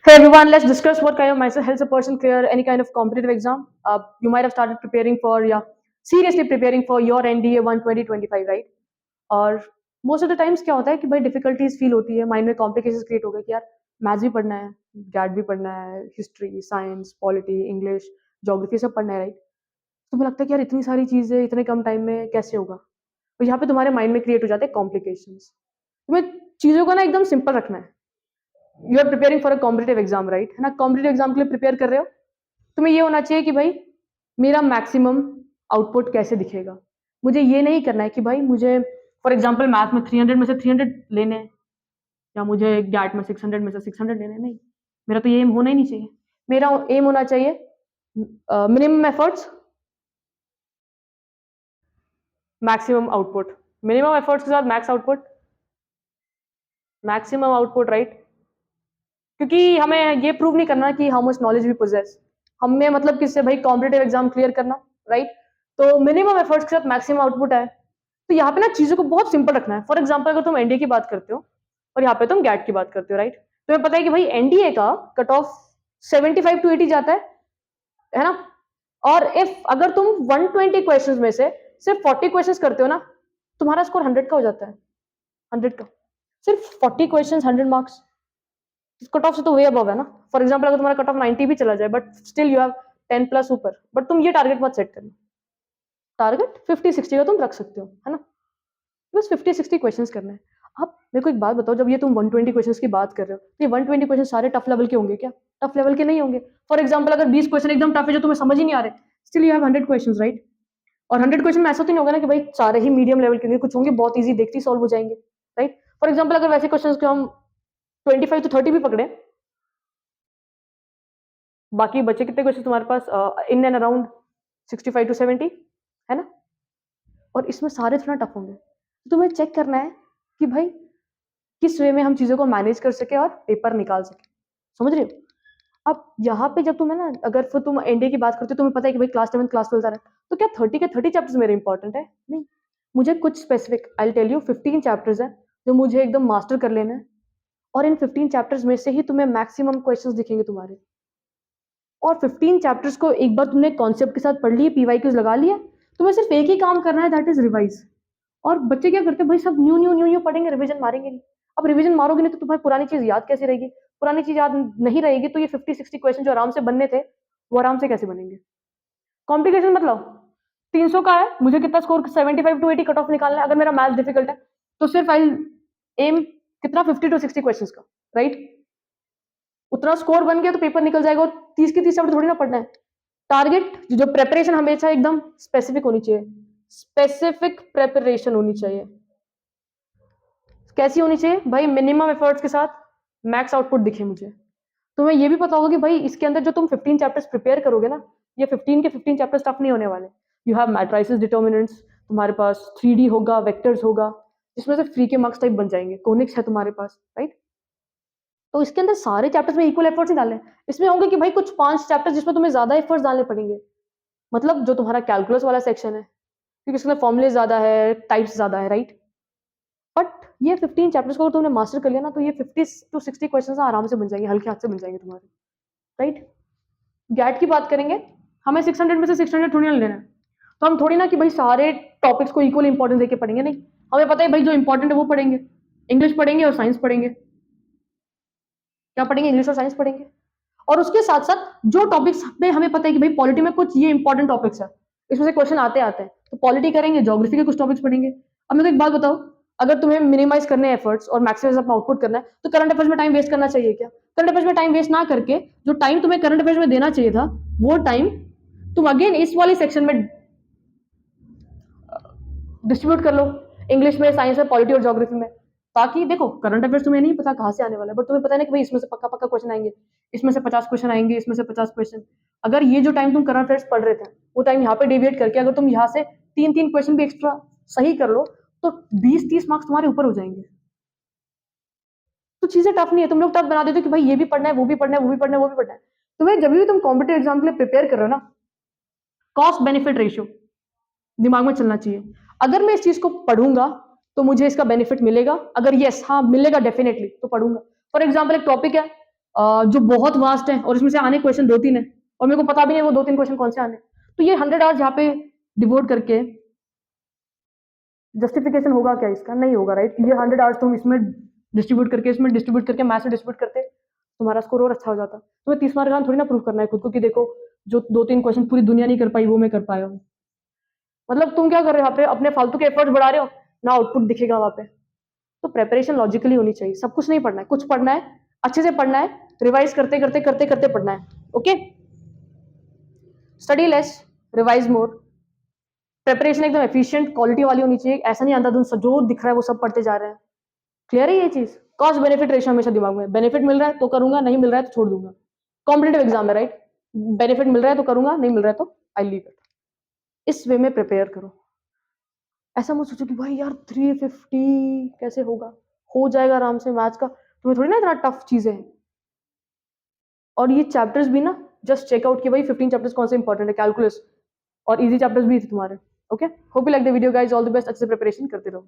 Hey everyone, let's discuss what kind of mindset helps a person clear any kind of competitive exam. You might have started preparing for, yeah, seriously preparing for your NDA 1 2025, right? और most of the times क्या होता है कि भाई difficulties feel होती है, mind में complications create हो गए कि यार मैथ्स भी पढ़ना है, गैट भी पढ़ना है, history, science, polity, English, geography सब पढ़ना है, राइट? तुम्हें लगता है कि यार इतनी सारी चीजें इतने कम टाइम में कैसे होगा? तो यहाँ पे तुम्हारे माइंड में क्रिएट हो जाते हैं कॉम्प्लिकेशंस। तुम्हें चीजों को ना एकदम सिंपल रखना है। You are preparing for a competitive exam, right? है ना? कॉम्पिटेटिव एग्जाम के लिए प्रिपेयर कर रहे हो, तुम्हें ये होना चाहिए कि भाई मेरा मैक्सिमम आउटपुट कैसे दिखेगा। मुझे ये नहीं करना है कि भाई मुझे फॉर एग्जाम्पल मैथ में 300 में से 300 लेने हैं, या मुझे गैट में 600 में से 600 लेने हैं। नहीं, मेरा तो ये एम होना ही नहीं चाहिए। मेरा एम होना चाहिए minimum efforts, maximum output. Minimum efforts के साथ max output, maximum output, right? क्योंकि हमें ये प्रूव नहीं करना कि how much knowledge we possess. हमें मतलब किससे भाई कॉम्पिटेटिव एग्जाम क्लियर करना, राइट? तो मिनिमम एफर्ट्स के साथ मैक्सिमम आउटपुट है। तो यहाँ पे ना चीजों को बहुत सिंपल रखना है। फॉर एग्जाम्पल अगर तुम एनडीए की बात करते हो और यहाँ पे तुम गैट की बात करते हो, राइट? तुम्हें पता है कि भाई एनडीए का कट ऑफ 75 to 80 जाता है ना? और इफ अगर तुम 120 क्वेश्चंस में से सिर्फ 40 क्वेश्चंस करते हो ना, तुम्हारा स्कोर 100 का हो जाता है। 100 का सिर्फ 40 क्वेश्चंस 100 मार्क्स। कट ऑफ से तो वे अबव है ना। फॉर एग्जाम्पल अगर तुम्हारा कट ऑफ 90 भी चला जाए but still you have 10 plus ऊपर, बट तुम ये टारगेट मत सेट करना। टारगेट 50-60 का तुम रख सकते हो, है ना? बस 50-60 क्वेश्चंस करना है। आप मेरे को एक बात बताओ, जब ये तुम 120 क्वेश्चंस की बात कर रहे हो, तो ये 120 क्वेश्चन सारे टफ लेवल के होंगे क्या? टफ लेवल के नहीं होंगे। फॉर एग्जाम्पल अगर 20 क्वेश्चन एकदम टफ है जो तुम्हें समझ ही नहीं आ रहे, still you have 100 question, right? और 100 क्वेश्चन में ऐसा तो नहीं होगा ना कि भाई सारे ही मीडियम लेवल के होंगे, कुछ होंगे बहुत ईजी, देखते ही सॉल्व हो जाएंगे, राइट? फॉर एग्जाम्पल अगर वैसे क्वेश्चन को हम 25 to 30 भी पकड़े, बाकी बचे कितने क्वेश्चन तुम्हारे पास इन एंड अराउंड 65 to 70, है ना? और इसमें सारे थोड़ा टफ होंगे। तो तुम्हें चेक करना है कि भाई किस वे में हम चीज़ों को मैनेज कर सके और पेपर निकाल सके। समझ रहे हो? अब यहाँ पे जब तुम्हें ना, अगर फिर तुम एनडीए की बात करते हो, तुम्हें पता है कि भाई क्लास 11 क्लास 12 आ रहा है, तो क्या 30 के 30 चैप्टर्स मेरे इंपॉर्टेंट है? नहीं, मुझे कुछ specific, I tell you 15 chapters है जो मुझे एकदम मास्टर कर लेना है। और इन 15 चैप्टर्स में से ही तुम्हें मैक्सिमम क्वेश्चंस दिखेंगे तुम्हारे। और 15 चैप्टर्स को एक बार तुमने कॉन्सेप्ट के साथ पढ़ लिए, पीवाईक्यूज लगा लिया, तुम्हें सिर्फ एक ही काम करना है, दैट इज रिवाइज। और बच्चे क्या करते हैं भाई, सब न्यू न्यू न्यू न्यू पढ़ेंगे, रिवीजन मारेंगे नहीं। अब रिवीजन मारोगे नहीं तो तुम्हारी पुरानी चीज याद कैसे रहेगी? पुरानी चीज याद नहीं रहेगी तो ये 50-60 क्वेश्चन जो आराम से बनने थे, वो आराम से कैसे बनेंगे? कॉम्प्लिकेशन मतलब 300 का है, मुझे कितना स्कोर 75 to 80 कट ऑफ निकालना है। अगर मेरा मैथ डिफिकल्ट है तो सिर्फ आई एम कितना 50 to 60 क्वेश्चन का, राइट? उतना स्कोर बन गया तो पेपर निकल जाएगा। और 30 की 30 चैप्टर थोड़ी ना पढ़ना है। टारगेट जो प्रेपरेशन हमेशा एकदम स्पेसिफिक होनी चाहिए। स्पेसिफिक प्रेपरेशन होनी चाहिए। कैसी होनी चाहिए भाई? मिनिमम एफर्ट्स के साथ मैक्स आउटपुट दिखे मुझे। तुम्हें ये भी पता होगा कि भाई इसके अंदर जो तुम 15 चैप्टर्स प्रिपेयर करोगे ना, ये 15 के 15 चैप्टर्स टफ नहीं होने वाले। यू हैव मैट्राइसिस डिटर्मिनेंट्स, तुम्हारे पास 3D होगा, वेक्टर्स होगा, जिसमें से फ्री के मार्क्स टाइप बन जाएंगे, कोनिक्स है तुम्हारे पास, राइट? तो इसके अंदर सारे चैप्टर्स में इक्वल एफर्ट्स नहीं डालने। इसमें होंगे कि भाई कुछ 5 चैप्टर्स जिसमें तुम्हें ज्यादा एफर्ट्स डालने पड़ेंगे। मतलब जो तुम्हारा कैलकुलस वाला सेक्शन है, क्योंकि इसमें फॉर्मुले ज्यादा है, टाइप्स ज्यादा है, राइट? बट ये 15 चैप्टर्स को अगर तुमने मास्टर कर लिया ना, तो ये 50 to 60 क्वेश्चन आराम से बन जाएंगे, हल्के हाथ से बन जाएंगे तुम्हारे, राइट? गैट की बात करेंगे, हमें 600 में से 600 थोड़ी ना लेना है। तो हम थोड़ी ना कि भाई सारे टॉपिक्स को इक्वल इंपॉर्टेंस देके पढ़ेंगे, नहीं। हमें पता है भाई जो इंपॉर्टेंट है वो पढ़ेंगे। इंग्लिश पढ़ेंगे और साइंस पढ़ेंगे। क्या पढ़ेंगे? इंग्लिश और साइंस पढ़ेंगे। और उसके साथ साथ जो टॉपिक्स में हमें पता है कि भाई पॉलिटी में कुछ ये इंपॉर्टेंट टॉपिक्स है, इसमें से क्वेश्चन आते आते हैं, तो पॉलिटी करेंगे, ज्योग्राफी के कुछ टॉपिक्स पढ़ेंगे। अब मेरे को एक बात बताओ, अगर तुम्हें मिनिमाइज करने एफर्ट्स और मैक्सिमाइज अपना आउटपुट करना है, तो करंट अफेयर्स में टाइम वेस्ट करना चाहिए क्या? करंट अफेयर्स में टाइम वेस्ट ना करके जो टाइम तुम्हें करंट अफेयर्स में देना चाहिए था, वो टाइम तुम अगेन इस वाले सेक्शन में डिस्ट्रीब्यूट कर लो, इंग्लिश में, साइंस में, पॉलिटी और ज्योग्राफी में। ताकि देखो करंट अफेयर्स तुम्हें नहीं पता कहाँ से आने वाला है, बट तुम्हें पता है ना कि भाई इसमें से पक्का पक्का क्वेश्चन आएंगे, इसमें से 50 क्वेश्चन आएंगे, इसमें से 50 क्वेश्चन। अगर ये जो टाइम तुम करंट अफेयर्स पढ़ रहे थे, वो टाइम यहाँ पे डेविएट करके अगर तुम यहाँ से 3-3 क्वेश्चन भी एक्स्ट्रा सही कर लो, तो 20-30 मार्क्स तुम्हारे ऊपर हो जाएंगे। तो चीजें टफ नहीं है, तुम लोग टफ बना देते हो कि भाई ये भी पढ़ना है, वो भी पढ़ना है, वो भी पढ़ना है, वो भी पढ़ना है। तुम्हें जब भी तुम कॉम्पिटेटिव एग्जाम के लिए प्रिपेयर कर रहे हो ना, कॉस्ट बेनिफिट रेशियो दिमाग में चलना चाहिए। अगर मैं इस चीज को पढ़ूंगा तो मुझे इसका बेनिफिट मिलेगा। अगर यस, हाँ मिलेगा डेफिनेटली, तो पढ़ूंगा। फॉर एग्जाम्पल एक टॉपिक है, जो बहुत वास्ट है और इसमें से आने क्वेश्चन 2-3 है और मेरे को पता भी नहीं वो 2-3 क्वेश्चन कौन से आने। तो ये 100 आवर्स यहाँ पे डिवोट करके जस्टिफिकेशन होगा क्या इसका? नहीं होगा, राइट? ये 100 आवर्स तुम इसमें डिस्ट्रीब्यूट करके मैथ्स में डिस्ट्रीब्यूट करते, तुम्हारा स्कोर और अच्छा हो जाता। तुम्हें 30 मार्क का थोड़ी ना प्रूव करना है खुद को कि देखो जो 2-3 क्वेश्चन पूरी दुनिया नहीं कर पाई वो मैं कर पाया हूँ। मतलब तुम क्या कर रहे हो यहाँ पे? अपने फालतू के एफर्ट्स बढ़ा रहे हो, ना आउटपुट दिखेगा वहाँ पे। तो प्रिपरेशन लॉजिकली होनी चाहिए, सब कुछ नहीं पढ़ना है, कुछ पढ़ना है, अच्छे से पढ़ना है, रिवाइज करते पढ़ना है। ओके, स्टडी लेस, रिवाइज मोर, प्रिपरेशन एकदम एफिशिएंट क्वालिटी वाली होनी चाहिए। ऐसा नहीं अंधाधुंध जो दिख रहा है वो सब पढ़ते जा रहे हैं। क्लियर है ये चीज? कॉस्ट बेनिफिट रेशियो हमेशा दिमाग में, बेनिफिट मिल रहा है तो करूंगा, नहीं मिल रहा है तो छोड़ दूंगा। कॉम्पिटेटिव एग्जाम है, राइट? बेनिफिट मिल रहा है तो करूंगा, नहीं मिल रहा है तो आई लीव इट। इस वे में प्रिपेयर करो। ऐसा मत सोचो कि भाई यार 350 कैसे होगा, हो जाएगा आराम से। मैथ्स का तुम्हें थोड़ी ना इतना टफ चीजें हैं। और ये चैप्टर्स भी ना जस्ट चेकआउट कि भाई 15 चैप्टर्स कौन से इंपॉर्टेंट है, कैलकुलस और इजी चैप्टर्स भी थे तुम्हारे। Okay, hope you like the video guys, all the best, अच्छे से प्रिपरेशन करते रहो।